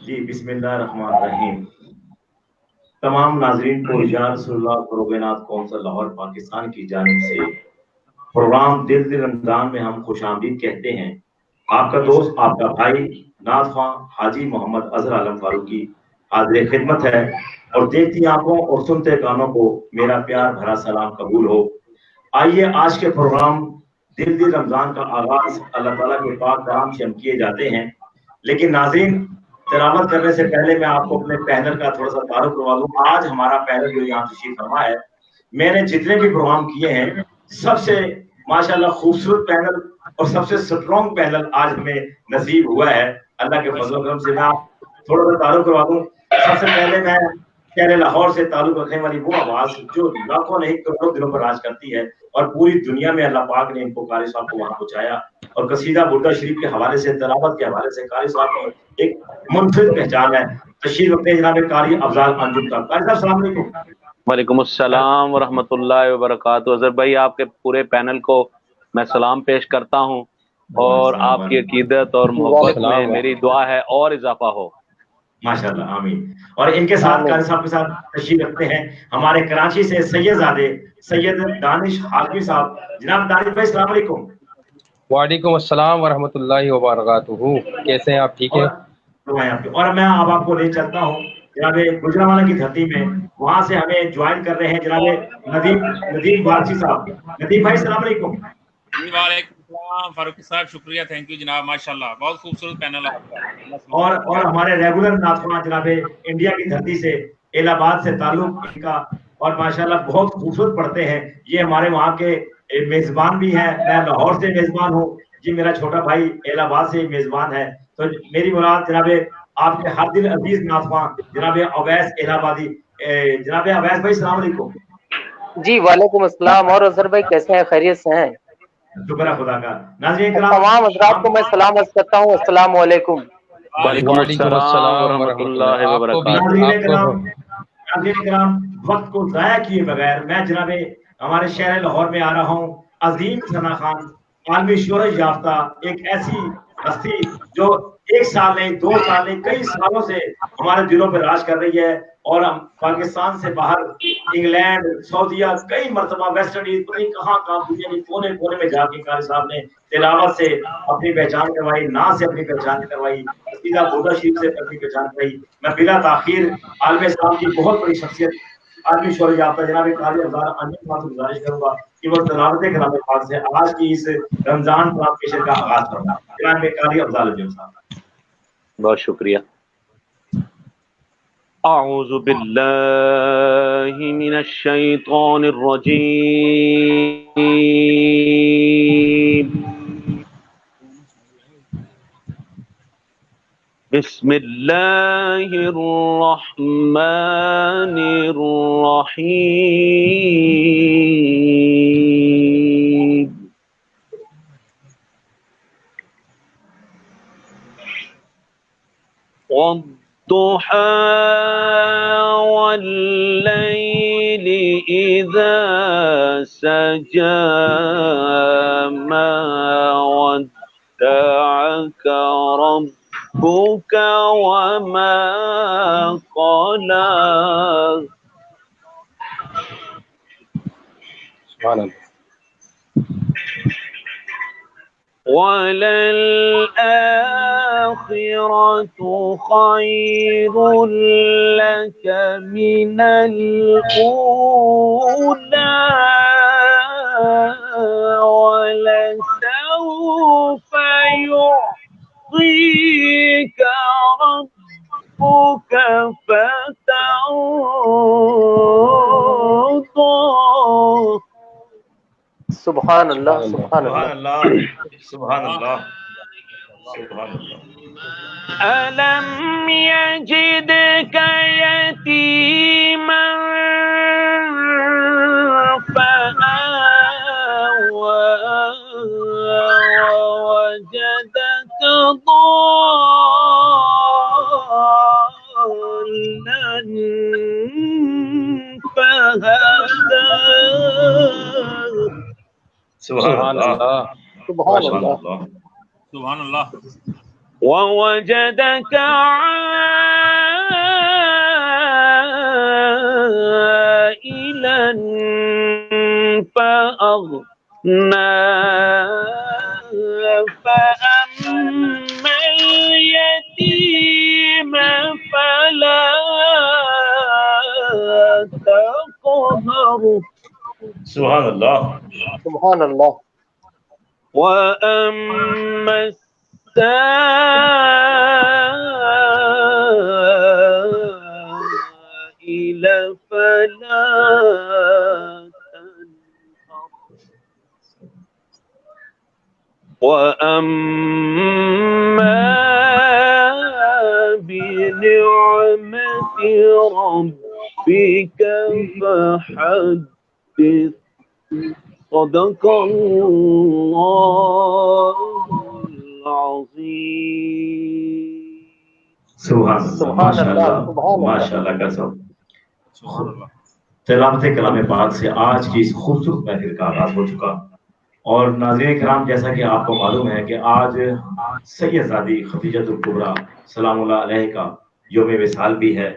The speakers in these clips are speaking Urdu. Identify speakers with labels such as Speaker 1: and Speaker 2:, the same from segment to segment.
Speaker 1: جی بسم اللہ الرحمن الرحیم. تمام ناظرین کو یا رسول اللہ پروگرام کونسل لاہور پاکستان کی جانب سے پروگرام دل دل رمضان میں ہم خوش آمدید کہتے ہیں. آپ کا دوست آپ کا بھائی نعت خواں حاجی محمد اظہر عالم فاروقی حاضر خدمت ہے اور دیکھتی آنکھوں اور سنتے کانوں کو میرا پیار بھرا سلام قبول ہو. آئیے آج کے پروگرام دل دل رمضان کا آغاز اللہ تعالیٰ کے پاک کلام سے ہم کیے جاتے ہیں. لیکن ناظرین تلاوت کرنے سے پہلے میں آپ کو اپنے پینل کا تھوڑا سا تعارف کروا دوں. آج ہمارا پینل جو یہاں تشریف فرما ہے، میں نے جتنے بھی پروگرام کیے ہیں سب سے ماشاءاللہ خوبصورت پینل اور سب سے سٹرونگ پینل آج ہمیں نصیب ہوا ہے. اللہ کے فضل و کرم سے میں آپ تھوڑا سا تعارف کروا دوں. سب سے پہلے میں شہر لاہور سے تعلق رکھنے والی وہ آواز جو لاکھوں نہیں کروڑوں دلوں پر راج کرتی ہے اور پوری دنیا میں اللہ پاک نے ان کو قاری صاحب کو وہاں پہنچایا اور قصیدہ بردہ شریف کے حوالے سے تلاوت کے حوالے سے قاری صاحب کی ایک منفرد پہچان ہے. تشریف رکھتے ہیں جناب قاری افضال انجم صاحب. قاری صاحب السلام علیکم.
Speaker 2: وعلیکم السلام ورحمۃ اللہ وبرکاتہ. اظہر بھائی آپ کے پورے پینل کو میں سلام پیش کرتا ہوں اور آپ کی عقیدت اور محبت میں میری دعا ہے اور اضافہ ہو.
Speaker 1: ماشاءاللہ آمین. اور ان کے ساتھ قاری صاحب کے ساتھ تشریف رکھتے ہیں ہمارے کراچی سے سید زادے سید دانش حاکمی صاحب. جناب دانش بھائی السلام علیکم.
Speaker 3: وعلیکم السلام ورحمۃ اللہ وبرکاتہ. کیسے ہیں آپ؟ ٹھیک ہے.
Speaker 1: اور میں اب آپ کو لے چلتا ہوں جناب گجرانوالہ کی دھرتی میں. وہاں سے ہمیں جوائن کر رہے ہیں جناب ندیم بارچی صاحب. ندیم بھائی السلام علیکم.
Speaker 4: وعلیکم السلام فاروقی صاحب. شکریہ، تھینک یو جناب. ماشاءاللہ بہت خوبصورت پینل آپ کا.
Speaker 1: اور ہمارے ریگولر نعت خواں جناب انڈیا کی دھرتی سے الہ آباد سے تعلق ان کا اور ماشاءاللہ بہت خوبصورت پڑھتے ہیں. یہ ہمارے وہاں کے میزبان بھی ہیں. میں لاہور سے میزبان ہوں جی. میرا چھوٹا بھائی الہ آباد سے میزبان ہے. تو میری مراد جناب آپ کے ہر دل عزیز نعت خواں جناب اویس الہ آبادی. جناب اویس بھائی السلام علیکم.
Speaker 5: جی وعلیکم السلام. اور اظہر بھائی کیسے ہیں؟ خیریت سے ہیں؟
Speaker 1: شکر ہے خدا کا. ناظرین کرام
Speaker 5: تمام حضرات کو میں سلام عرض کرتا ہوں. السلام علیکم.
Speaker 2: وعلیکم السلام ورحمۃ اللہ وبرکاتہ.
Speaker 1: ناظرین کرام وقت کو ضائع کیے بغیر میں جناب ہمارے شہر لاہور میں آ رہا ہوں. عظیم ثنا خان عالمی شہرت یافتہ ایک ایسی ہستی جو ایک سال نہیں 2 سال نہیں کئی سالوں سے ہمارے دلوں پہ راج کر رہی ہے. اور ہم پاکستان سے باہر انگلینڈ سعودیہ کئی مرتبہ ویسٹ انڈیز کہاں دنیا کے کونے کونے میں جا کے قاری صاحب نے تلاوت سے اپنی پہچان کروائی، نعت سے اپنی پہچان کروائی، قصیدہ بردہ شریف سے اپنی پہچان کروائی. میں بلا تاخیر عالم اسلام کی بہت بڑی شخصیت عالمی شہرت یافتہ جناب قاری افضال انجم صاحب سے گزارش کروں گا کہ وہ تلاوت کلام پاک سے آج کی اس رمضان ٹرانسمیشن کا آغاز فرمائیں. جناب قاری افضال انجم صاحب.
Speaker 2: بہت شکریہ. اعوذ باللہ من الشیطان الرجیم. بسم اللہ الرحمن الرحیم. والضحى والليل إذا سجى ما ودعك ربك وما قلى.
Speaker 3: سبحان اللہ.
Speaker 2: وَلَلْآخِرَةُ خَيْرٌ لَكَ مِنَ الْأُولَى وَلَسَوْفَ يُعْطِيكَ رَبُّكَ فَتَرْضَىٰ.
Speaker 5: سبحان اللہ. سبحان
Speaker 1: سبحان
Speaker 5: اللہ.
Speaker 1: اللہ. سبحان اللہ. سبحان اللہ.
Speaker 2: أَلَمْ يَجِدْكَ يَتِيمًا فَآوَىٰ وَوَجَدَكَ ضَالًّا فَهَدَىٰ.
Speaker 1: سبحان اللہ.
Speaker 5: سبحان اللہ.
Speaker 4: سبحان اللہ.
Speaker 2: ووجدك عائلا فأغنى فأما اليتيم فلا تقهر
Speaker 1: سبحان اللہ
Speaker 5: سبحان اللہ
Speaker 2: وأما السائل فلا تنهر وأما بنعمة ربك فحدث صدق اللہ العظیم
Speaker 1: سبحان
Speaker 5: سبحان اللہ سبحان
Speaker 1: ماشاء
Speaker 5: اللہ
Speaker 1: اللہ کا سب
Speaker 4: سبحان اللہ
Speaker 1: تلاوت کلام پاک سے آج کی اس خوبصورت محفل کا آغاز ہو چکا اور ناظرین کرام جیسا کہ آپ کو معلوم ہے کہ آج سیدزادی خدیجۃ الکبریٰ سلام اللہ علیہ کا یوم وصال بھی ہے۔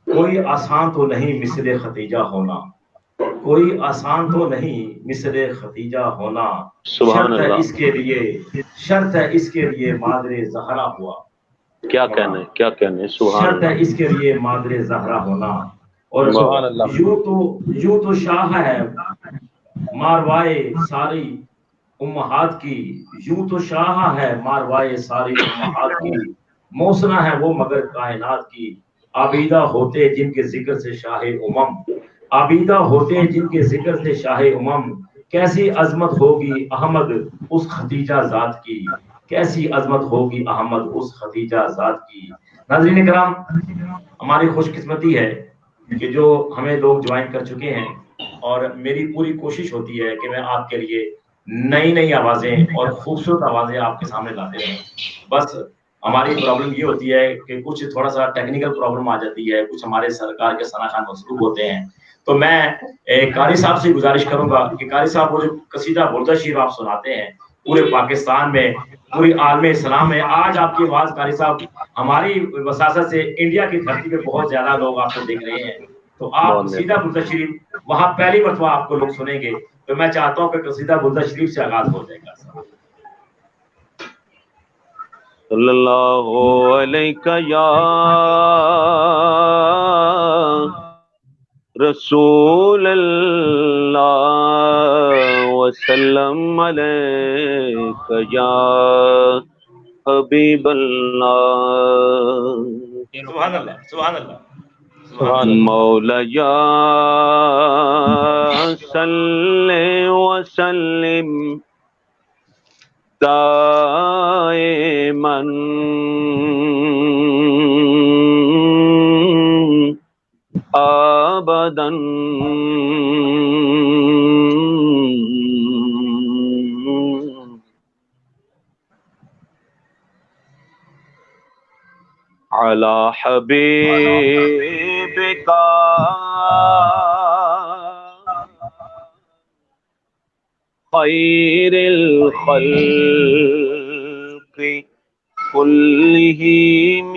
Speaker 1: کوئی آسان تو نہیں مثل ختیجہ ہونا، کوئی آسان تو نہیں مثل ختیجہ ہونا،
Speaker 2: سبحان
Speaker 1: شرط ہے
Speaker 2: اللہ
Speaker 1: اس کے لیے شرط ہے اس کے لیے مادر زہرا ہوا
Speaker 2: کیا کہنے کیا کہنے سبحان
Speaker 1: شرط ہے
Speaker 2: اللہ
Speaker 1: اس کے لیے مادر زہرا ہونا اور
Speaker 3: سبحان اللہ
Speaker 1: یوں تو شاہ ہے ماروائے ساری امہات کی، یوں تو شاہ ہے ماروائے ساری امہات کی، موسنا ہے وہ مگر کائنات کی، عابدہ ہوتے جن کے ذکر سے شاہ امم، عابدہ ہوتے جن کے ذکر سے شاہ امم، کیسی عظمت ہوگی احمد اس ختیجہ ذات کی، کیسی عظمت ہوگی احمد اس ختیجہ ذات کی۔ ناظرین کرام ہماری خوش قسمتی ہے کہ جو ہمیں لوگ جوائن کر چکے ہیں اور میری پوری کوشش ہوتی ہے کہ میں آپ کے لیے نئی نئی آوازیں اور خوبصورت آوازیں آپ کے سامنے لاتے رہوں۔ بس ہماری پرابلم یہ ہوتی ہے کہ کچھ تھوڑا سا ٹیکنیکل پرابلم آ جاتی ہے، کچھ ہمارے سرکار کے ثنا خان مصروف ہوتے ہیں، تو میں قاری صاحب سے گزارش کروں گا کہ قاری صاحب وہ جو قصیدہ بردہ شریف آپ سناتے ہیں پورے پاکستان میں، پوری عالم اسلام میں، آج آپ کی آواز قاری صاحب ہماری وساست سے انڈیا کی دھرتی پہ بہت زیادہ لوگ آپ کو دیکھ رہے ہیں، تو آپ
Speaker 2: بہت
Speaker 1: قصیدہ بردہ شریف وہاں پہلی مرتبہ آپ کو لوگ سنیں گے، تو میں چاہتا ہوں کہ قصیدہ بردہ شریف سے آغاز ہو جائے گا۔
Speaker 2: صلی اللہ علیہ یا رسول اللہ وسلم علیک یا حبیب اللہ
Speaker 1: سبحان اللہ سبحان اللہ
Speaker 3: سبحان اللہ
Speaker 2: مولا یا صلی وسلم دائماً ابداً علی حبیبک خیر الخلق کلہم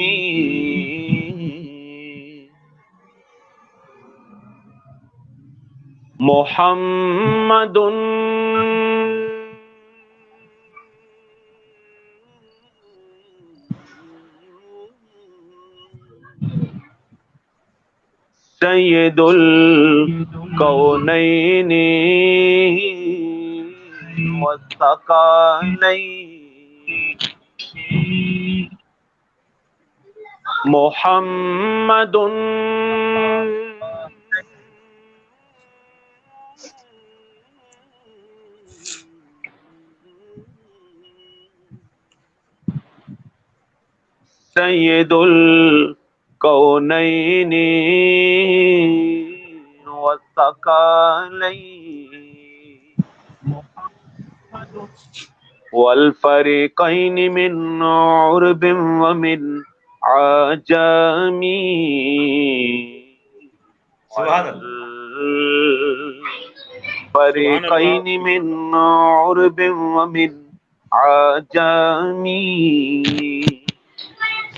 Speaker 2: محمد سید الکونین والثقلین محمد سید الکونین والثقلین والفریقین من عرب ومن عجم
Speaker 1: سبحان اللہ
Speaker 2: والفریقین من عرب ومن عجم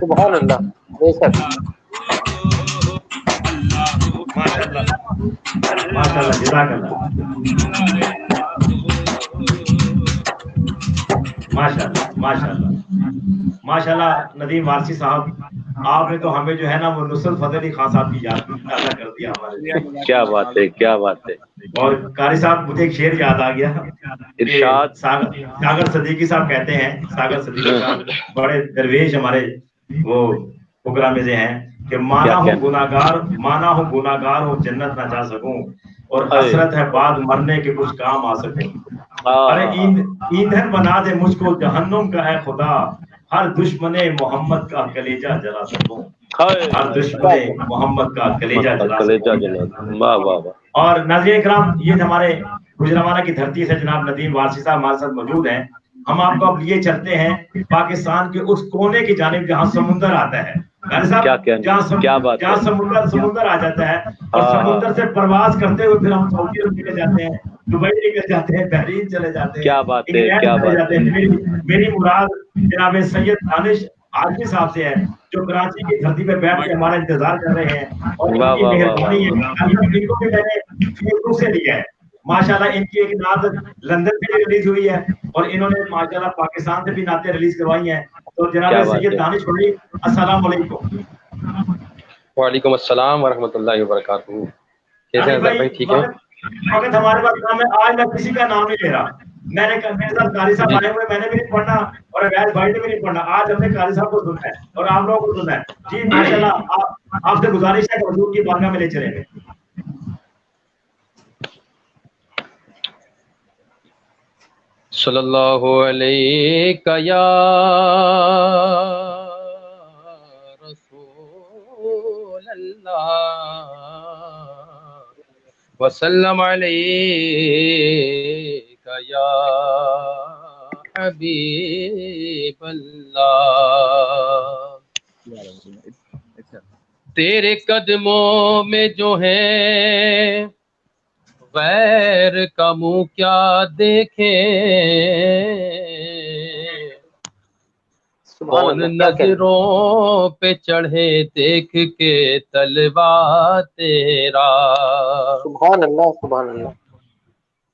Speaker 5: سبحان اللہ، بے شک
Speaker 1: ماشاءاللہ جزاک اللہ ماشاءاللہ ندیم وارسی صاحب، آپ نے تو ہمیں جو ہے نا وہ نصرت فتح علی خان صاحب کی یاد تازہ کر دیا ہمارے.
Speaker 2: کیا بات ہے، کیا بات ہے.
Speaker 1: اور قاری صاحب مجھے ایک شعر یاد آ گیا.
Speaker 2: ارشاد.
Speaker 1: ساگر صدیقی صاحب کہتے ہیں، ساگر صدیقی صاحب بڑے درویش ہمارے وہ فقراء میں سے ہیں کہ مانا ہوں گناہگار ہو جنت نہ جا سکوں، اور حسرت ہے بعد مرنے کے کچھ کام آ سکوں. ارے ایندھن بنا دے مجھ کو جہنم کا ہے خدا، ہر دشمن محمد کا کلیجہ جلا سکوں. ہر دشمن محمد کا کلیجہ جلا سکوں. اور ناظرین کرام، یہ ہمارے گجرانوالہ کی دھرتی سے جناب ندیم وارسی صاحب ہمارے ساتھ موجود ہیں. ہم آپ کو اب لیے چلتے ہیں پاکستان کے اس کونے کی جانب جہاں سمندر آتا ہے. جہاں سمندر آ جاتا ہے، اور سمندر سے پرواز کرتے ہوئے پھر ہم سعودی عرب چلے جاتے ہیں، دبئی نکل جاتے ہیں، بحرین چلے جاتے ہیں، انگلینڈ چلے جاتے ہیں. میری مراد جناب سید دانش عالمی صاحب سے ہے، جو کراچی کی دھرتی پہ بیٹھ کے ہمارا انتظار کر رہے ہیں. اور ان کی مہربانی ہے، ان کو بھی میں نے فیس بک سے لیا ہے. ماشاءاللہ ان کی ایک نعت لندن میں بھی ریلیز ہوئی ہے، اور انہوں نے ماشاءاللہ پاکستان سے بھی نعتیں ریلیز کروائی ہیں. تو جناب سید دانش بھائی، السلام علیکم.
Speaker 3: وعلیکم السلام ورحمۃ اللہ وبرکاتہ. کیسے ہیں بھائی؟ ٹھیک ہے.
Speaker 1: وقت ہمارے پاس کام ہے، آج میں کسی کا نام نہیں لے رہا. میں نے میرے ساتھ قاری صاحب آئے ہوئے، میں نے بھی نہیں پڑھنا اور عویس بھائی نے بھی نہیں پڑھنا. آج ہم نے قاری صاحب کو سننا ہے اور آپ لوگوں کو سننا ہے. جی ماشاءاللہ، آپ سے گزارش ہے کہ حضور کی بارگاہ میں لے چلیں گے.
Speaker 3: صلی اللہ علیہ یا رسول اللہ وسلم علیک یا حبیب اللہ. تیرے قدموں میں جو ہے غیر کا منہ کیا دیکھے، کون نظروں پہ چڑھے دیکھ کے طلبا تیرا.
Speaker 5: سبحان اللہ، سبحان اللہ.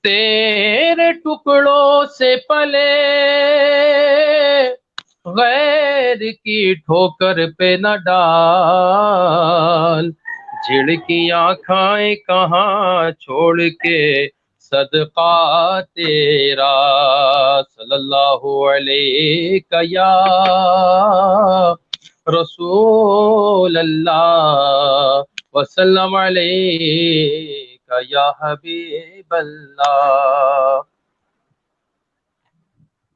Speaker 3: تیرے ٹکڑوں سے پلے غیر کی ٹھوکر پہ نہ ڈال، جھڑکیاں کھائیں کہاں چھوڑ کے صدقہ تیرا. صلی اللہ علیہ یا رسول اللہ وسلم علیک یا حبیب اللہ.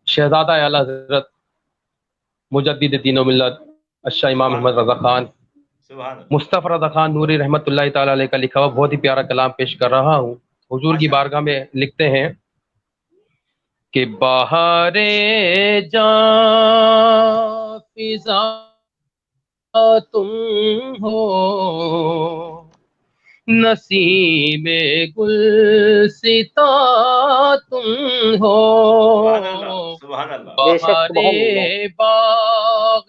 Speaker 3: شہزادہ اعلیٰ حضرت مجدد دین و ملت اشاہ امام محمد رضا خان مصطفی رضا خان نوری رحمۃ اللہ تعالی علیہ کا لکھا ہوا بہت ہی پیارا کلام پیش کر رہا ہوں. حضور کی بارگاہ میں لکھتے ہیں کہ بہار جاں فضا تم ہو، نسیم گلستا تم ہو، بہار باغ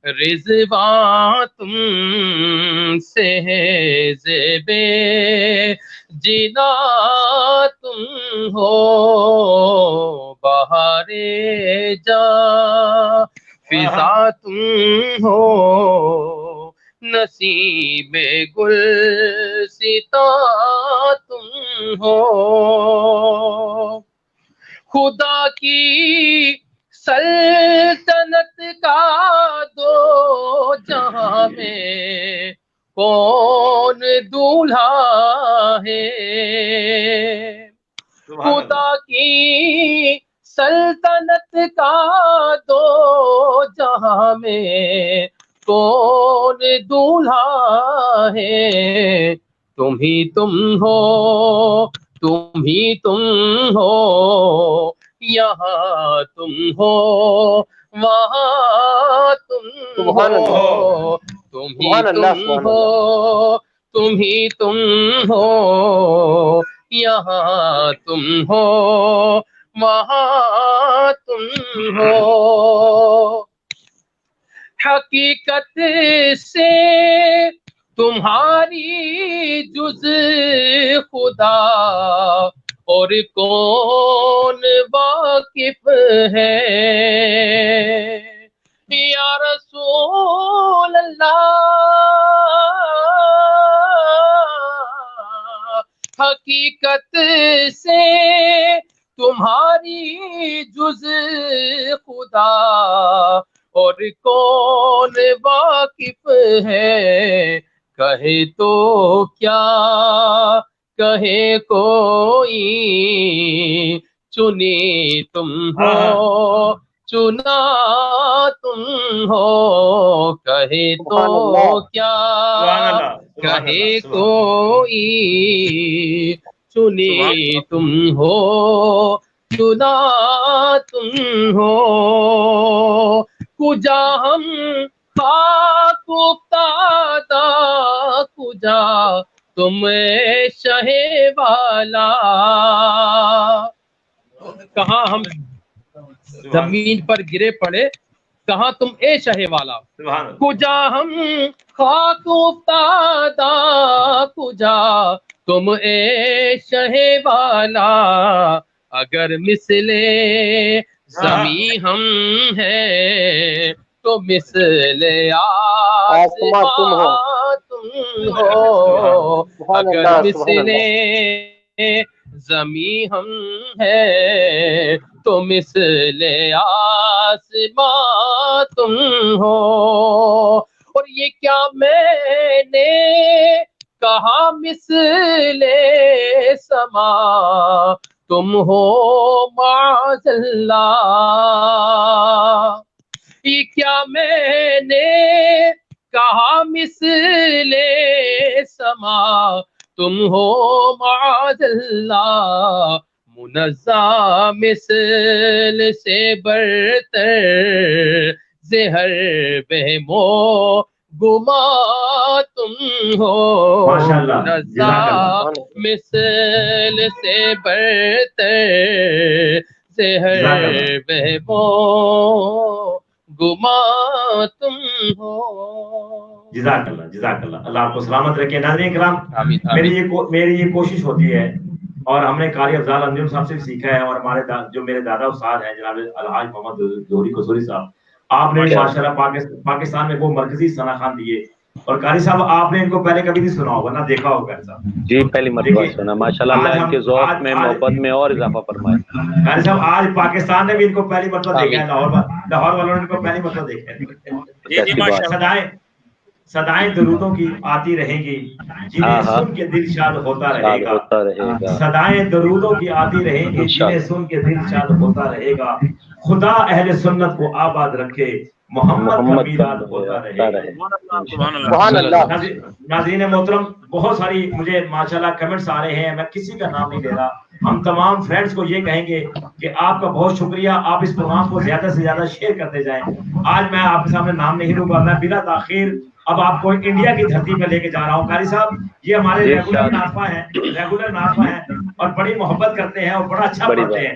Speaker 3: رضوان تم سے ہے، زیب جنا تم ہو بہار جا، فضا تم ہو نصیب گل ستا تم ہو، خدا کی سلطنت کا دو جہاں میں کون دولہا ہے، خدا کی سلطنت کا دو جہاں میں کون دولہا ہے، تم ہی تم ہو، تم ہی تم ہو، یہاں تم ہو وہاں تم ہو، تم ہی تم ہو، تم ہی تم ہو، یہاں تم ہو وہاں تم ہو، حقیقت سے تمہاری جز خدا اور کون واقف ہے، یا رسول اللہ حقیقت سے تمہاری جز خدا اور کون واقف ہے، کہے تو کیا کہے کوئی، چنی تم ہو چنا تم ہو، کہے تو کیا کہے کوئی، چنی تم ہو چنا تم ہو، کجا ہم خاک افتادہ کجا تم شہ والا، کہاں ہم زمین پر گرے پڑے، کہاں تم اے شہ والا، کجا ہم خاک افتادہ کجا تم اے شہ والا، اگر مثل زمیں ہم ہیں تو مثل آسمان تم ہو، اگر مثل زمیں ہم ہیں تو مثل آسمان تم ہو، اور یہ کیا میں نے کہا مثل سما تم ہو معاذ اللہ، یہ کیا میں نے کہا مثل سما تم ہو معاذ اللہ، منزہ مثل سے برتر زہر بہمو گما تم ہو، منزہ مثل سے برتر زہر بہمو گما تم ہو۔
Speaker 1: جزاک اللہ جزاک اللہ، اللہ آپ کو سلامت رکھے۔ ناظرین کرام، میری یہ کوشش ہوتی ہے، اور ہم نے قاری افضال انجم صاحب سے بھی سیکھا ہے، اور ہمارے جو میرے دادا استاد ہیں جناب الحاج محمد ظہوری قصوری صاحب، آپ نے ماشاءاللہ پاکستان میں وہ مرکزی ثنا خان دیے، اور قاری صاحب آپ نے ان کو پہلے کبھی نہیں سنا ہوگا نہ دیکھا ہوگا ایسا؟
Speaker 2: جی پہلی مرتبہ سنا، ماشاءاللہ اللہ ان کے ذوق میں محبت میں اور اضافہ فرمائے۔
Speaker 1: قاری صاحب آج پاکستان نے بھی ان کو پہلی مرتبہ دیکھا ہے، لاہور والوں نے ان کو پہلی مرتبہ دیکھا ہے۔ صدائیں درودوں کی آتی رہیں گی، جنہیں سن کے دل شاد ہوتا رہے گا، صدائیں درودوں کی آتی رہیں گی، جنہیں سن کے دل شاد ہوتا رہے گا، خدا اہل سنت کو آباد رکھے، محمد کا میلاد ہوتا رہے گا۔ ناظرین محترم، بہت ساری مجھے ماشاءاللہ کمنٹس آ رہے ہیں، میں کسی کا نام نہیں لے رہا، ہم تمام فرینڈز کو یہ کہیں گے کہ آپ کا بہت شکریہ، آپ اس پروگرام کو زیادہ سے زیادہ شیئر کرتے جائیں۔ آج میں آپ کے سامنے نام نہیں لوں گا، میں بلا تاخیر اب آپ کو انڈیا کی دھرتی پہ لے کے جا رہا ہوں۔ قاری صاحب یہ ہمارے ریگولر ناظرین ہیں اور بڑی محبت کرتے ہیں اور بڑا اچھا پڑھتے ہیں،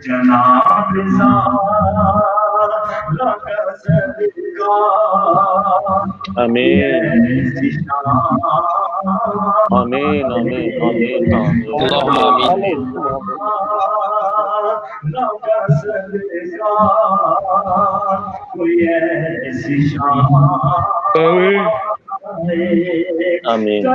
Speaker 1: جناب
Speaker 2: آمین آمین آمین آمین
Speaker 3: اللہم آمین
Speaker 2: آمین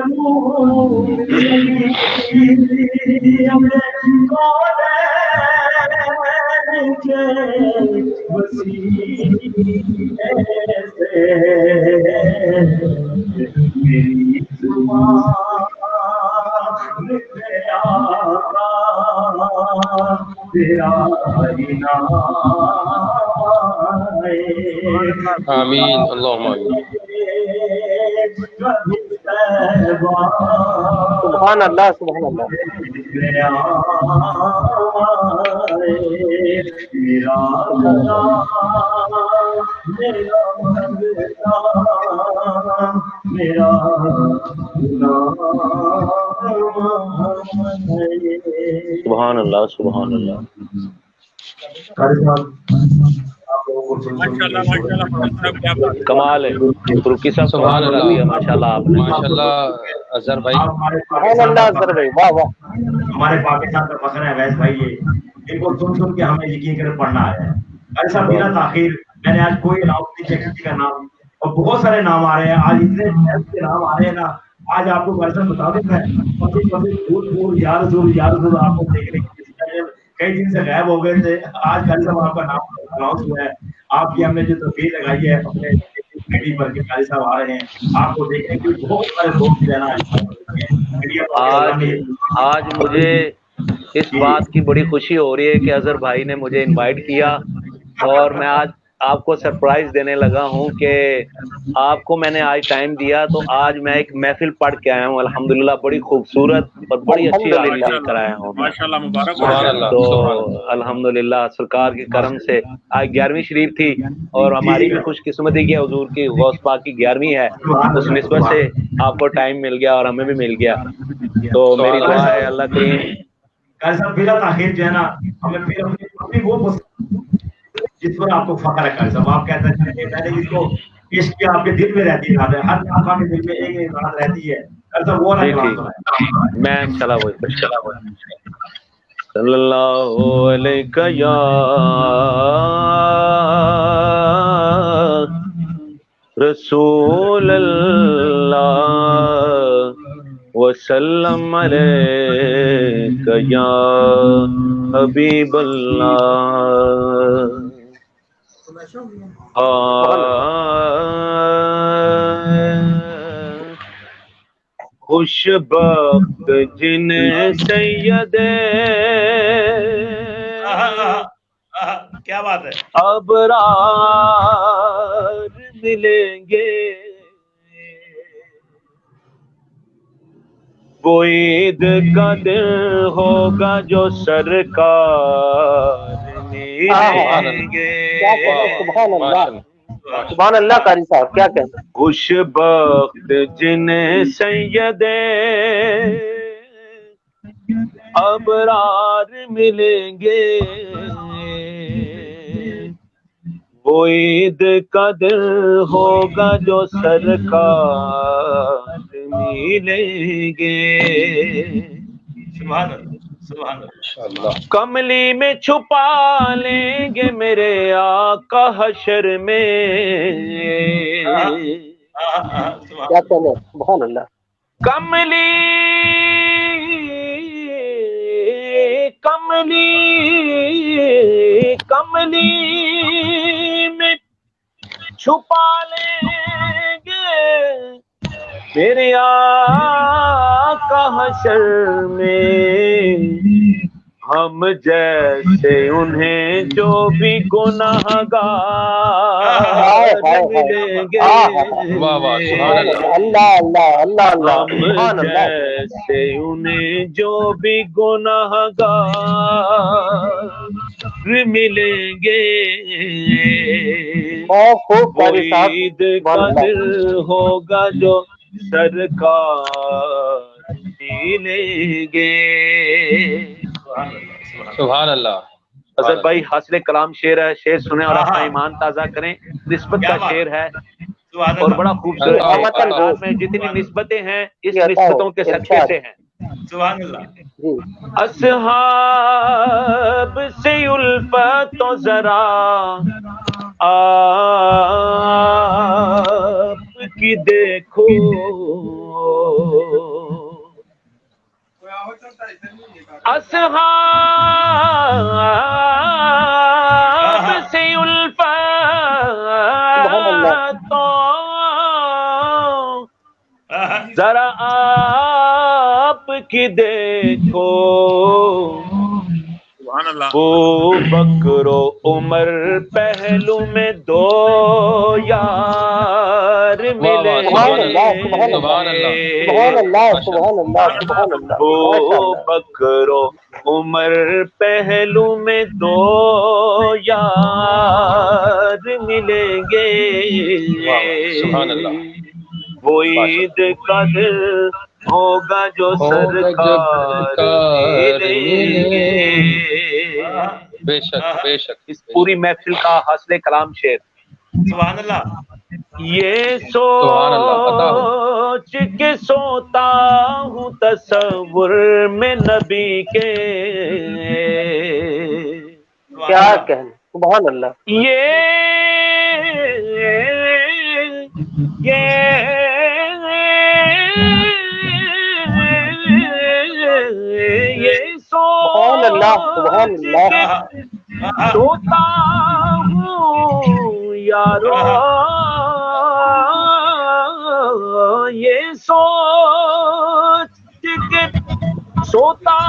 Speaker 3: آمین اللہم آمین
Speaker 5: سبحان اللہ سبحان اللہ
Speaker 2: سبحان اللہ سبحان اللہ کمال ہے ترکی صاحب
Speaker 3: سبحان اللہ
Speaker 2: ماشاء اللہ آپ نے
Speaker 3: ماشاء اللہ اظہر بھائی
Speaker 5: سبحان اللہ اظہر بھائی واہ واہ
Speaker 1: ہمارے پاکستان کا فخر ہے اویس بھائی یہ ان کو سن کے ہمیں یقین کر پڑھنا آیا ہے ایسا بنا تاخیر میں نے آج کوئی نام نہیں چیک کسی کا نام اور بہت سارے نام آ رہے ہیں آج اتنے نام آ رہے ہیں نا آج آپ کو ایسا بتا دوں میں یار آپ کو دیکھنے کئی دن سے غائب ہو گئے تھے آج کل صاحب آپ کا نام اناؤنس ہوا ہے آپ کی ہم نے جو تفریح لگائی ہے اپنے میڈی پر کے قاری صاحب آ رہے ہیں آپ کو دیکھنے کے بہت سارے لوگ رہنا
Speaker 2: آج مجھے اس بات کی بڑی خوشی ہو رہی ہے کہ اظہر بھائی نے مجھے انوائٹ کیا اور میں آج آپ کو سرپرائز دینے لگا ہوں کہ آپ کو میں نے آج ٹائم دیا تو آج میں ایک محفل پڑھ کے آیا ہوں الحمدللہ بڑی خوبصورت اور بڑی اچھی والی لے کر آیا ہوں
Speaker 4: ماشاءاللہ مبارک
Speaker 2: تو الحمدللہ سرکار کے کرم سے آج 11ویں شریف تھی اور ہماری بھی خوش قسمتی کی حضور کی غوث پاک کی 11ویں ہے اس نسبت سے آپ کو ٹائم مل گیا اور ہمیں بھی مل گیا تو میری دعا ہے اللہ کریم
Speaker 1: ایسا بلا تاخیر جو ہے نا ہمیں پھر اپنی وہ جس پر آپ کو فخر ہے قاری صاحب آپ کہتے ہیں کہ میں نے اس کو پیش کیا آپ کے دل میں رہتی ہے ہر آقا کے دل میں ایک بات رہتی ہے ایسا وہ نہ
Speaker 2: میں چلا وہ صلی اللہ علیہ یا رسول اللہ وسلم علیک یا حبیب اللہ خوش بخت جن سید
Speaker 1: کیا بات ہے
Speaker 2: ابرار ملیں گے وہ عید کا دن ہوگا جو سرکار ملیں گے
Speaker 5: سبحان اللہ سبحان اللہ قاری صاحب کیا کہتے ہیں
Speaker 2: خوش بخت جن سید ابرار ملیں گے وہ عید کا دن ہوگا جو سرکار ملیں گے
Speaker 1: سبحان اللہ
Speaker 2: کملی میں چھپا لیں گے میرے آقا حشر میں
Speaker 5: کیا کہتے ہیں سبحان اللہ
Speaker 2: کملی میں چھپا لیں گے میرے آقا حشر میں ہم جیسے انہیں جو بھی گناہگار ملیں گے ہم جیسے انہیں جو بھی گناہگار ملیں گے عید کا دن ہوگا جو سرکار ملیں گے.
Speaker 3: سبحان اللہ.
Speaker 2: اظہر بھائی حاصل کلام شعر ہے, شعر سنیں اور اپنا ایمان تازہ کریں. نسبت کا شعر ہے اور بڑا خوبصورت ہے. قرآن میں جتنی نسبتیں ہیں اس نسبتوں کے صدقے سے ہیں.
Speaker 1: سبحان اللہ.
Speaker 2: اصحاب سے الفت تو ذرا آپ کی دیکھو, اصحاب سے الفت تو ذرا آپ کی دیکھو. ابو بکر و عمر پہلو میں دو یار ملیں گے. ابو بکر و عمر پہلو میں دو یار ملیں گے. وہ عید کا دن ہوگا جو سرکار ملیں گے.
Speaker 3: بے شک بے شک.
Speaker 2: اس پوری محفل کا حاصل کلام شعر.
Speaker 1: سبحان اللہ.
Speaker 2: یہ سوچ کے سوتا ہوں تصور میں نبی کے,
Speaker 5: کیا کہنا. سبحان اللہ.
Speaker 2: یہ
Speaker 5: سبحان اللہ. سبحان اللہ.
Speaker 2: سوتا ہوں یارو, یہ سوچ کے سوتا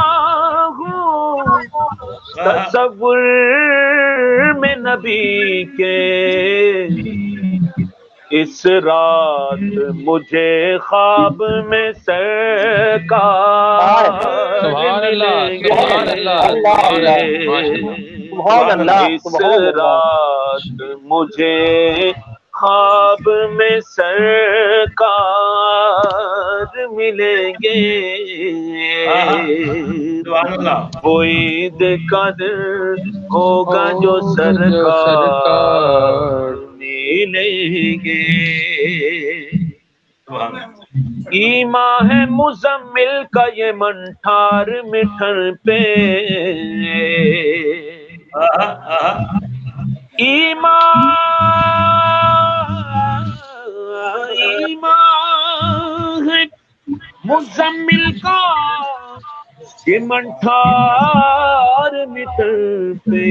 Speaker 2: ہوں تصور میں نبی کے. اس رات مجھے خواب میں سرکار ملیں گے. اس رات مجھے خواب میں سرکار ملیں گے. وہ عید کا دن ہوگا جو سرکار ملیں گے. ایمان ہے مزمل کا یہ منٹھار مٹھن پہ, ایمان ہے مزمل کا یہ منٹھار مٹھن پہ.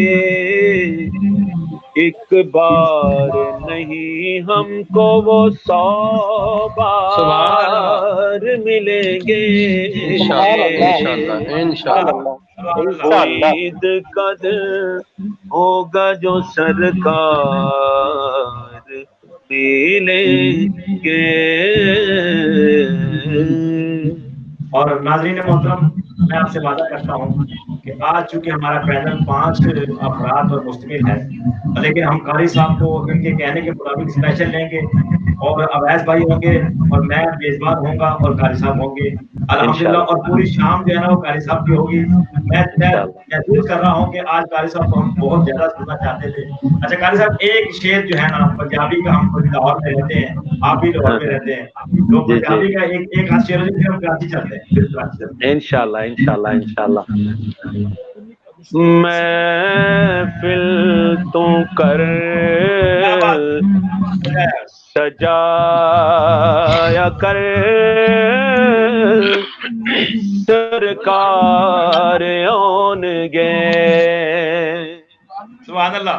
Speaker 2: ایک بار نہیں ہم کو وہ 100 بار ملیں گے. عید کا دن ہوگا جو سرکار ملیں گے.
Speaker 1: اور ناظرین محترم, میں آپ سے وعدہ کرتا ہوں کہ آج چونکہ ہمارا پینل 5 افراد پر مشتمل ہے, لیکن ہم قاری صاحب کو ان کے کہنے کے مطابق اسپیشل لیں گے, اور اویس بھائی ہوں گے اور میں میزبان ہوں گا اور قاری صاحب ہوں گے الحمدللہ. اور پوری شام جو ہے نا وہ قاری صاحب کی ہوگی. میں محسوس کر رہا ہوں کہ آج قاری صاحب کو ہم بہت زیادہ سننا چاہتے تھے. اچھا قاری صاحب, ایک شعر جو ہے نا پنجابی کا, ہم لاہور میں رہتے ہیں, آپ بھی لاہور میں رہتے ہیں, تو پنجابی کا ایک آدھ شعر پھر ہم کراچی چلتے ہیں.
Speaker 2: انشاءاللہ انشاءاللہ انشاءاللہ. محفل تو کر سجایا کر سرکار آنگے.
Speaker 1: سبحان اللہ.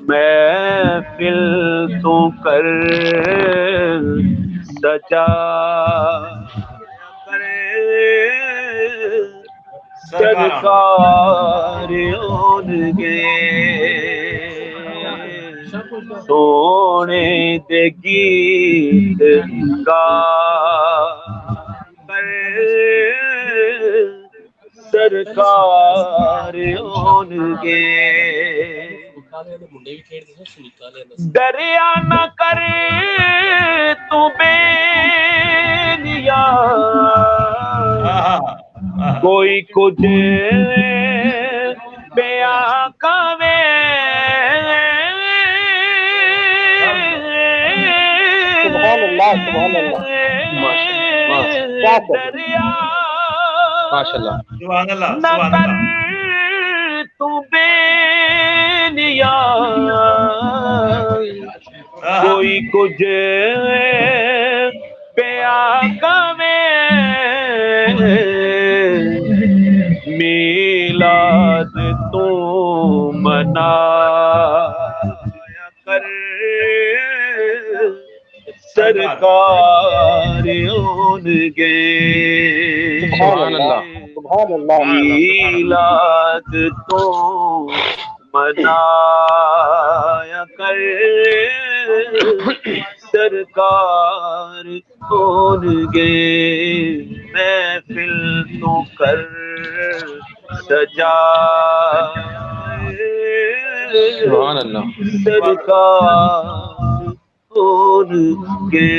Speaker 2: محفل تو کر سجا سرکار آنگے. سونے دے گیت گا کر سرکار آنگے. دریا نہ کر تو بینیا کوئی کچھ بیا کاوے
Speaker 5: سبحان اللہ سبحان اللہ
Speaker 2: دریا
Speaker 3: ماشاءاللہ
Speaker 1: سبحان اللہ
Speaker 2: نہ
Speaker 1: سبحان
Speaker 2: کر
Speaker 1: اللہ
Speaker 2: تو بینیا کوئی کچھ پیا کاوے میلاد تو منایا کر سرکار ان گے
Speaker 5: سبحان اللہ سبحان اللہ
Speaker 2: میلاد تو منایا کر سرکار ان گے محفل تو کر سجا
Speaker 3: سبحان اللہ
Speaker 2: سرکار ان گے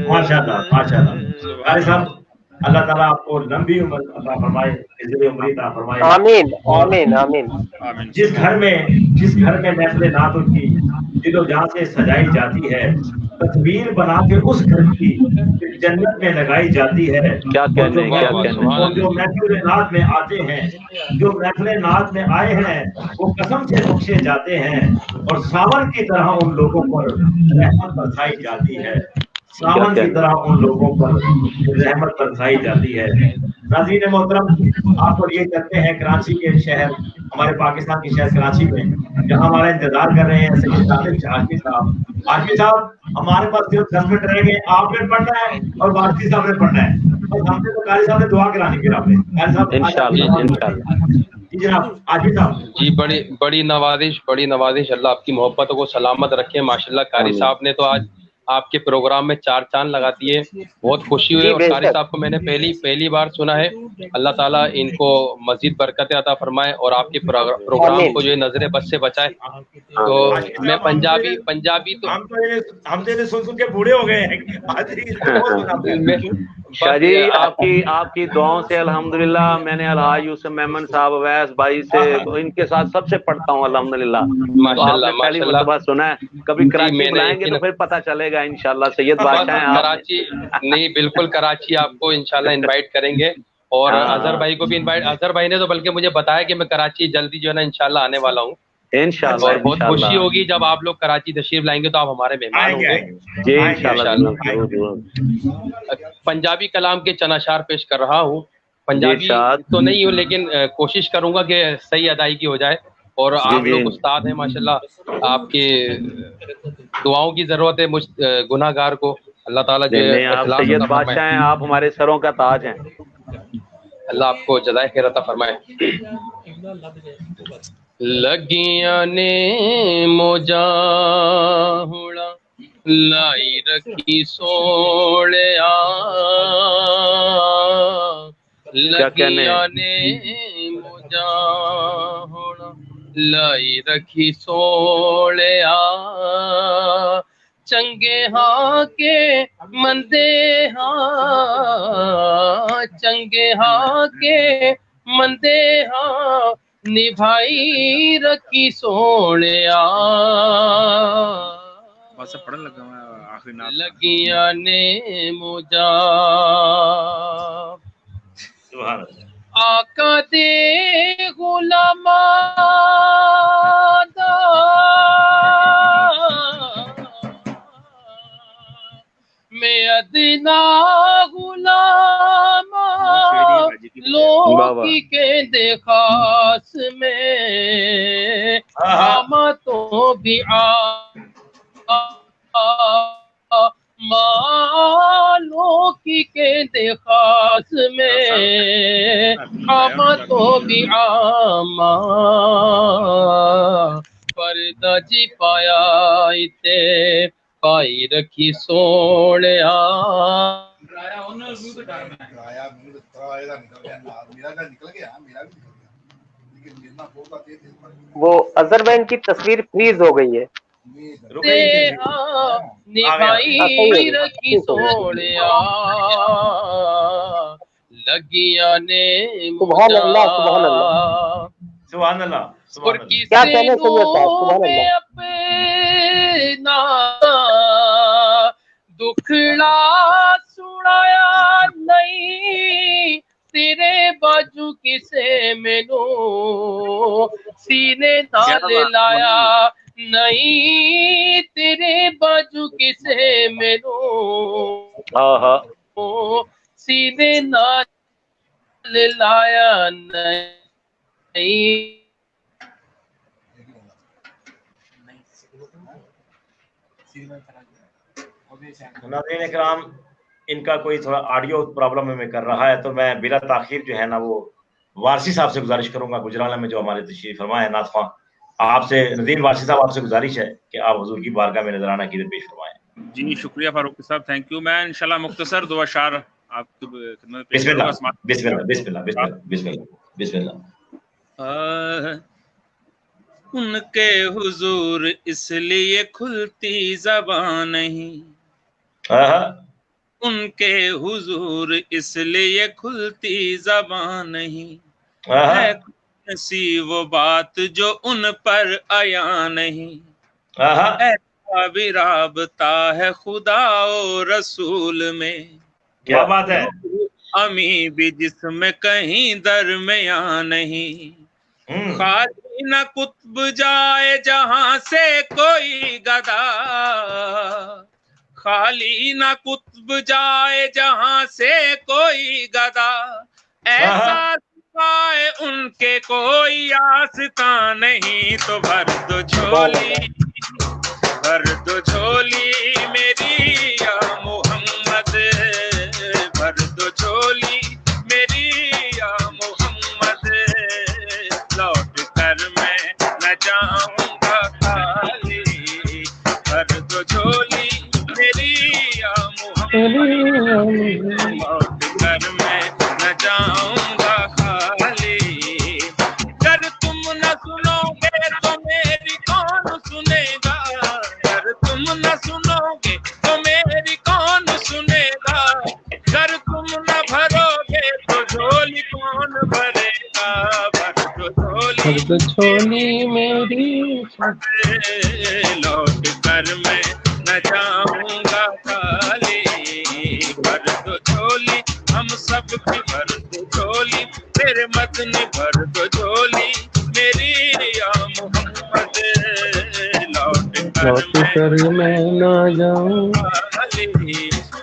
Speaker 1: ماشاءاللہ ماشاءاللہ قاری صاحب اللہ تعالیٰ آپ کو لمبی عمر عطا فرمائے عزت عمر عطا فرمائے
Speaker 5: آمین آمین آمین
Speaker 1: جس گھر میں محفل نعت کی دل و جان سے سجائی جاتی ہے تصویر بنا کے اس گھر کی جنت میں لگائی جاتی ہے
Speaker 2: کیا کہنے ہیں کیا
Speaker 1: اور
Speaker 2: کہنے ہیں
Speaker 1: جو محفل نعت میں آتے ہیں جو محفل نعت میں آئے ہیں وہ قسم سے بخشے جاتے ہیں اور ساون کی طرح ان لوگوں پر رحمت برسائی جاتی ہے ساون کی طرح ان لوگوں پر رحمت برسائی جاتی ہے ناظرین محترم آپ اور یہ کرتے ہیں کراچی کے شہر ہمارے پاکستان کے شہر کراچی میں جہاں ہمارا انتظار کر رہے ہیں سید طارق عاشقی صاحب ہمارے پاس صرف 10 منٹ رہ گئے آپ نے پڑھنا ہے اور واقعی صاحب نے پڑھنا ہے اور ہم نے تو قاری صاحب نے دعا کرانی پھر آپ نے قاری صاحب
Speaker 2: انشاءاللہ انشاءاللہ
Speaker 1: جی جناب عاشقی صاحب
Speaker 3: جی بڑی نوازش اللہ آپ کی محبتوں کو سلامت رکھے ماشاءاللہ قاری صاحب نے تو آج آپ کے پروگرام میں 4 چاند لگا دیے بہت خوشی ہوئی اور قاری صاحب کو میں نے پہلی بار سنا ہے اللہ تعالیٰ ان کو مزید برکت عطا فرمائے اور آپ کے پروگرام کو جو ہے نظر بد سے بچائے تو میں پنجابی تو
Speaker 1: ہم تو سن کے بوڑھے ہو گئے ہیں
Speaker 2: شاہ جی آپ کی دعاؤں سے الحمدللہ میں نے الحاج یوسف میمن صاحب اویس بھائی سے ان کے ساتھ سب سے پڑھتا ہوں الحمدللہ
Speaker 3: ماشاءاللہ
Speaker 2: پہلی مرتبہ سنا ہے کبھی کراچی بلائیں گے تو پھر پتہ چلے گا انشاءاللہ سید بادشاہ ہیں آپ
Speaker 3: کراچی نہیں بالکل کراچی آپ کو انشاءاللہ انوائٹ کریں گے اور اظہر بھائی کو بھی انوائٹ اظہر بھائی نے تو بلکہ مجھے بتایا کہ میں کراچی جلدی جو ہے نا انشاءاللہ آنے والا ہوں
Speaker 2: انشاءاللہ
Speaker 3: اور بہت خوشی ہوگی جب آپ لوگ کراچی تشریف لائیں گے تو آپ ہمارے مہمان ہوں گے
Speaker 2: جی انشاءاللہ
Speaker 3: پنجابی کلام کے چند اشعار پیش کر رہا ہوں پنجابی تو نہیں ہوں لیکن کوشش کروں گا کہ صحیح ادائیگی ہو جائے اور آپ لوگ استاد ہیں ماشاءاللہ آپ کی دعاؤں کی ضرورت ہے مجھ گناہ گار کو اللہ تعالیٰ جو ہے
Speaker 2: آپ سید بادشاہ ہیں آپ ہمارے سروں کا تاج ہیں
Speaker 3: اللہ آپ کو جزائے خیر عطا فرمائے لگیاں نے موجا ہوڑا لائی رکھی سوڑیا لگیاں نے موجا ہوڑا لائی رکھی سوڑیا چنگے ہاں کے مندے ہاں چنگے ہاں کے مندے ہاں نبھائی رکھی سوڑیا لگیاں نے موجا آقا دے غلامان دا میں ادنا غلام لوگی کے خاص میں ہم تو بھی مالوں کی کے خاص میں ہم تو بھی آما پردہ جی پایا تے پائی رکھی سوڑیا
Speaker 5: وہ اظہر بہن کی تصویر فریز ہو گئی ہے. سبحان اللہ سبحان اللہ
Speaker 1: سبحان اللہ
Speaker 5: کیا کہنے سید صاحب سبحان اللہ.
Speaker 3: دکھڑا سنایا نہیں تیرے باجو کسے مینو سینے نال لایا نہیں تیرے باجو کسے مینو سینے نال لایا نہیں.
Speaker 1: ناظرین اکرام ان کا کوئی تھوڑا آڈیو پرابلم میں کر رہا ہے تو میں بلا تاخیر جو ہے نا وہ وارسی صاحب سے گزارش کروں گا گجرالہ میں جو ہمارے تشریف فرما ہے ناطفاں آپ سے ندیم وارسی صاحب آپ سے گزارش ہے کہ آپ حضور کی بارگاہ میں نذرانہ عقیدت پیش فرمائیں.
Speaker 4: جی شکریہ فاروق صاحب تھینک یو. میں انشاءاللہ مختصر دو اشعار آپ کی خدمت میں پیش
Speaker 1: بسم
Speaker 4: کروں
Speaker 1: اللہ
Speaker 4: گا.
Speaker 1: بسم اللہ بسم اللہ بسم اللہ بسم اللہ بسم اللہ.
Speaker 4: ان کے حضور اس لیے کھلتی زبان نہیں ان کے حضور اس لیے کھلتی زبان نہیں ہے ایسی وہ بات جو ان پر عیاں نہیں ایسا بھی رابطہ ہے خدا و رسول میں
Speaker 1: کیا بات ہے
Speaker 4: امی بھی جس میں کہیں درمیان نہیں خالی نہ قطب جائے جہاں سے کوئی گدا خالی نہ قطب جائے جہاں سے کوئی گدا ایسا سوائے ان کے کوئی آستاں نہیں تو بھر دو جھولی میری یا محمد بھر دو جھولی میری یا محمد لوٹ کر میں نہ جاؤں گا خالی بھر دو جھولی میری یا محمد لوٹ کر میں نہ جاؤں گا خالی. اگر تم نہ سنو گے تو میری کون سنے گا اگر تم نہ سنو گے تو میری کون سنے گا اگر تم نہ بھرو گے تو جھولی کون بھرے گا بھر دو جھولی میری لوٹ کر میں نہ جاؤں گا خالی بھر دو جھولی ہم سب کی بھر دو جھولی تیرے متن بھر دو جھولی میری یا محمد لوٹ کر میں نہ جاؤں خالی.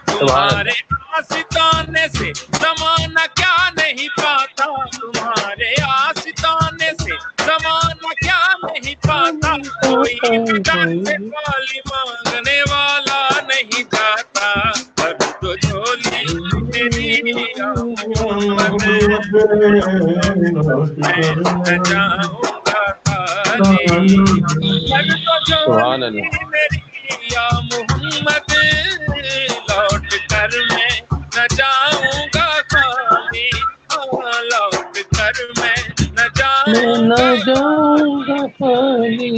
Speaker 4: تمہارے آستانے سے زمانہ کیا نہیں پاتا تمہارے آستانے سے زمانہ کیا نہیں پاتا کوئی سے والی مانگنے والا نہیں جاتا بھر دو جھولی میری یا محمد میں جاؤں گا خالی بھر دو جھولی میری یا محمد لوٹ کر میں نہ جاؤں گا خالی لوٹ کر میں نہ جاؤں گا خالی.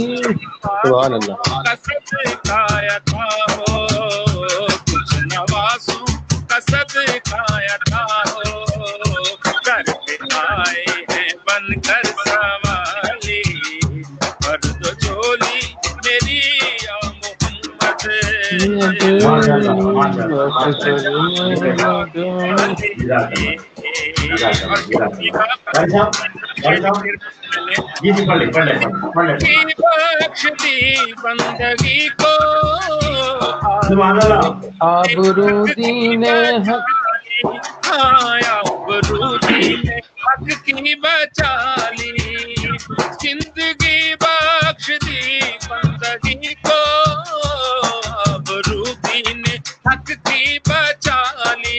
Speaker 3: سبحان اللہ.
Speaker 4: کسب کھایا تھا ہو کچھ نوازوں کسب کھایا تھا ہو کر کے آئے ہیں بن کر سوالی بھر دو جھولی میری یا محمد بخش دی بندگی کو
Speaker 3: آبرودی نے
Speaker 4: آبرودی نے حق کی بچا لی زندگی بخش دی بندگی کو آبرودی نے حق کی بچا لی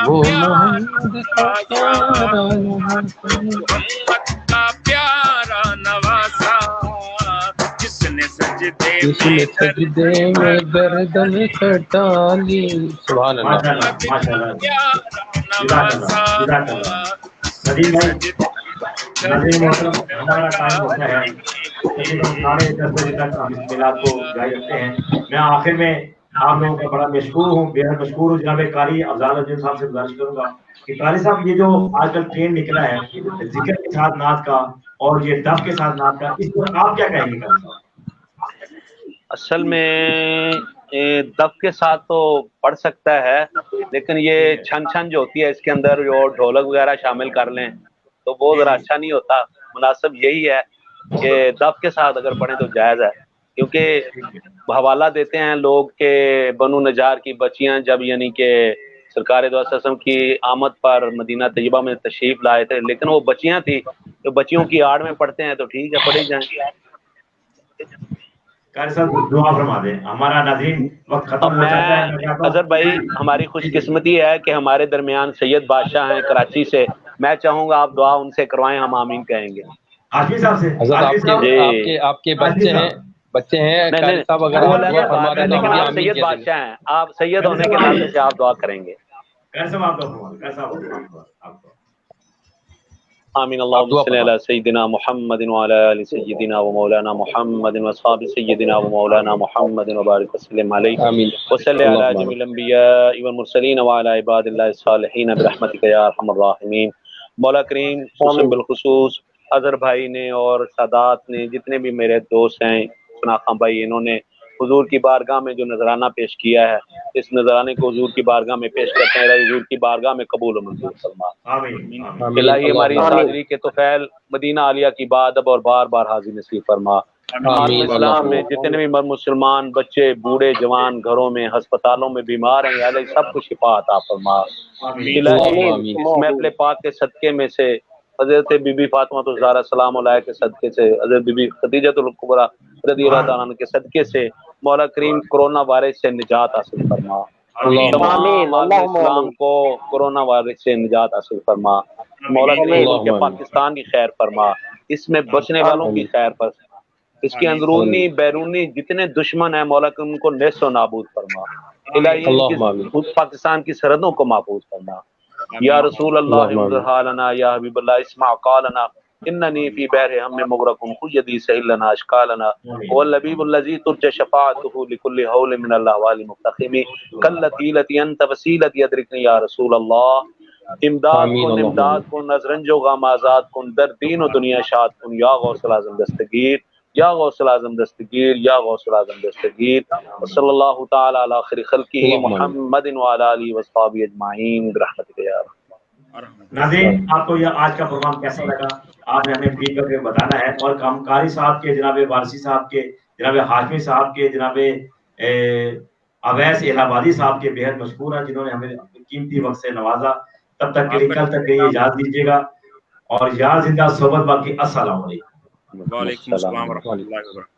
Speaker 3: وہ محمد کا پیارا
Speaker 4: محمد کا پیارا نواسا جس نے سجدے
Speaker 3: میں گردن کٹا لی. سبحان اللہ.
Speaker 4: پیارا نواسا
Speaker 1: ندیم بھائی ناظرین محترم ہمارا ٹائم ہوتا ہے تقریباً 10:30 بجے تک ہم اس میلاد کو جاری رکھتے ہیں. میں آخر میں آپ لوگوں کا بڑا مشکور ہوں, بے حد مشکور ہوں. جناب قاری افضال الدین صاحب سے گزارش کروں گا کہ قاری صاحب یہ جو آج کل ٹرینڈ نکلا ہے ذکر کے ساتھ نعت کا اور یہ دف کے ساتھ نعت کا, اس پر آپ کیا کہیں گے قاری صاحب؟
Speaker 2: اصل میں دف کے ساتھ تو پڑھ سکتا ہے, لیکن یہ چھن چھن جو ہوتی ہے اس کے اندر جو ڈھولک وغیرہ شامل کر لیں تو وہ ذرا اچھا نہیں ہوتا. مناسب یہی ہے کہ دف کے ساتھ اگر پڑھیں تو جائز ہے, کیونکہ حوالہ دیتے ہیں لوگ کہ بنو نجار کی بچیاں جب یعنی کہ سرکار دو صلی اللہ علیہ وسلم کی آمد پر مدینہ طیبہ میں تشریف لائے تھے, لیکن وہ بچیاں تھیں, تو بچیوں کی آڑ میں پڑھتے ہیں تو ٹھیک ہے پڑھی جائیں.
Speaker 1: قاری صاحب دعا فرما دیں, ہمارا ناظرین وقت ختم ہو جاتا ہے.
Speaker 2: اظہر بھائی ہماری خوش قسمتی ہے کہ ہمارے درمیان سید بادشاہ ہیں کراچی سے, میں چاہوں گا آپ دعا ان سے کروائیں, ہم آمین کہیں گے.
Speaker 1: عاشمی صاحب سے
Speaker 3: حضرت آپ کے بچے ہیں قاری صاحب, اگر آپ دعا فرما دیں تو ہم بھی
Speaker 2: آپ
Speaker 3: آمین
Speaker 2: سید
Speaker 3: کہہ دیں گے.
Speaker 2: بادشاہ ہیں, آپ سید ہونے کے ناطے سے آپ دعا کریں گے.
Speaker 1: قاری صاحب آپ دعا فرما دیں, قاری صاحب آپ دعا.
Speaker 2: آمین. اللہم صلی علی سیدنا محمد وعلی آل سیدنا و مولانا محمد و اصحاب سیدنا و مولانا محمد وبارک وسلم علیہ
Speaker 3: آمین.
Speaker 2: وصلی علی جمیع الانبیاء والمرسلین وعلی عباد اللہ الصالحین برحمتک یا ارحم الراحمین. مولا کریم خصوصاً بالخصوص اظہر بھائی نے اور سادات نے, جتنے بھی میرے دوست ہیں, سناخاں بھائی, انہوں نے حضور کی بارگاہ میں جو نذرانہ پیش کیا ہے, اس نذرانے کو حضور کی بارگاہ میں پیش کرتے ہیں. حضور کی بارگاہ میں قبول و منظور فرما. الہی ہماری حاضری کے تو فعل مدینہ عالیہ کی بات اب اور بار بار حاضر نصیب فرما. عالم اسلام میں جتنے بھی مسلمان بچے بوڑھے جوان گھروں میں ہسپتالوں میں بیمار ہیں, الہی سب کو شفا عطا فرما. الہی اس محفل پاک کے صدقے میں سے حضرت بی بی فاطمہ الزہرا سلام علیہا کے صدقے سے, حضرت بی بی خدیجہ الکبریٰ رضی اللہ تعالیٰ عنہ کے صدقے سے مولا کریم کرونا وائرس سے نجات حاصل فرما. تمام عالم اسلام کو کرونا وائرس سے نجات حاصل فرما. مولا کریم ملک پاکستان کی خیر فرما, اس میں بچنے والوں کی خیر پر, اس کے اندرونی بیرونی جتنے دشمن ہیں مولا کریم ان کو نیست و نابود فرما. الہی پاکستان کی سرحدوں کو محفوظ فرما. یا رسول اللہ انظر حالنا, یا حبیب اللہ اسمع قالنا, اننی فی بحر ہم مغرق خذ یدی سہل لنا اشکالنا, واللبیب الذی ترجى شفاعته لكل حول من الاحوال مقتحم کلتی لتی انت وسیلتی ادرکنی یا رسول اللہ. امداد کن امداد کن از رنج و غم آزاد کن, در دین و دنیا شاد کن, یا غوث العظم دستگیر, یا غوث العظم دستگیر, یا غوث العظم دستگیر. صلی اللہ تعالی علی خیر خلقہ محمد وعلی آلہ وصحبہ اجمعین برحمتک یا رب.
Speaker 1: ناظرین آپ کو یہ آج کا پروگرام کیسا لگا, آپ نے ہمیں فیڈ کر کے بتانا ہے. اور ہم قاری صاحب کے, جناب وارثی صاحب کے, جناب ہاشمی صاحب کے, جناب اویس الہ آبادی صاحب کے بے حد مشکور ہیں, جنہوں نے ہمیں قیمتی وقت سے نوازا. تب تک کے لیے کل تک کے لیے اجازت دیجیے گا, اور یار زندہ صحبت باقی. السلام علیکم.
Speaker 4: وعلیکم السلام ورحمۃ اللہ وبرکاتہ.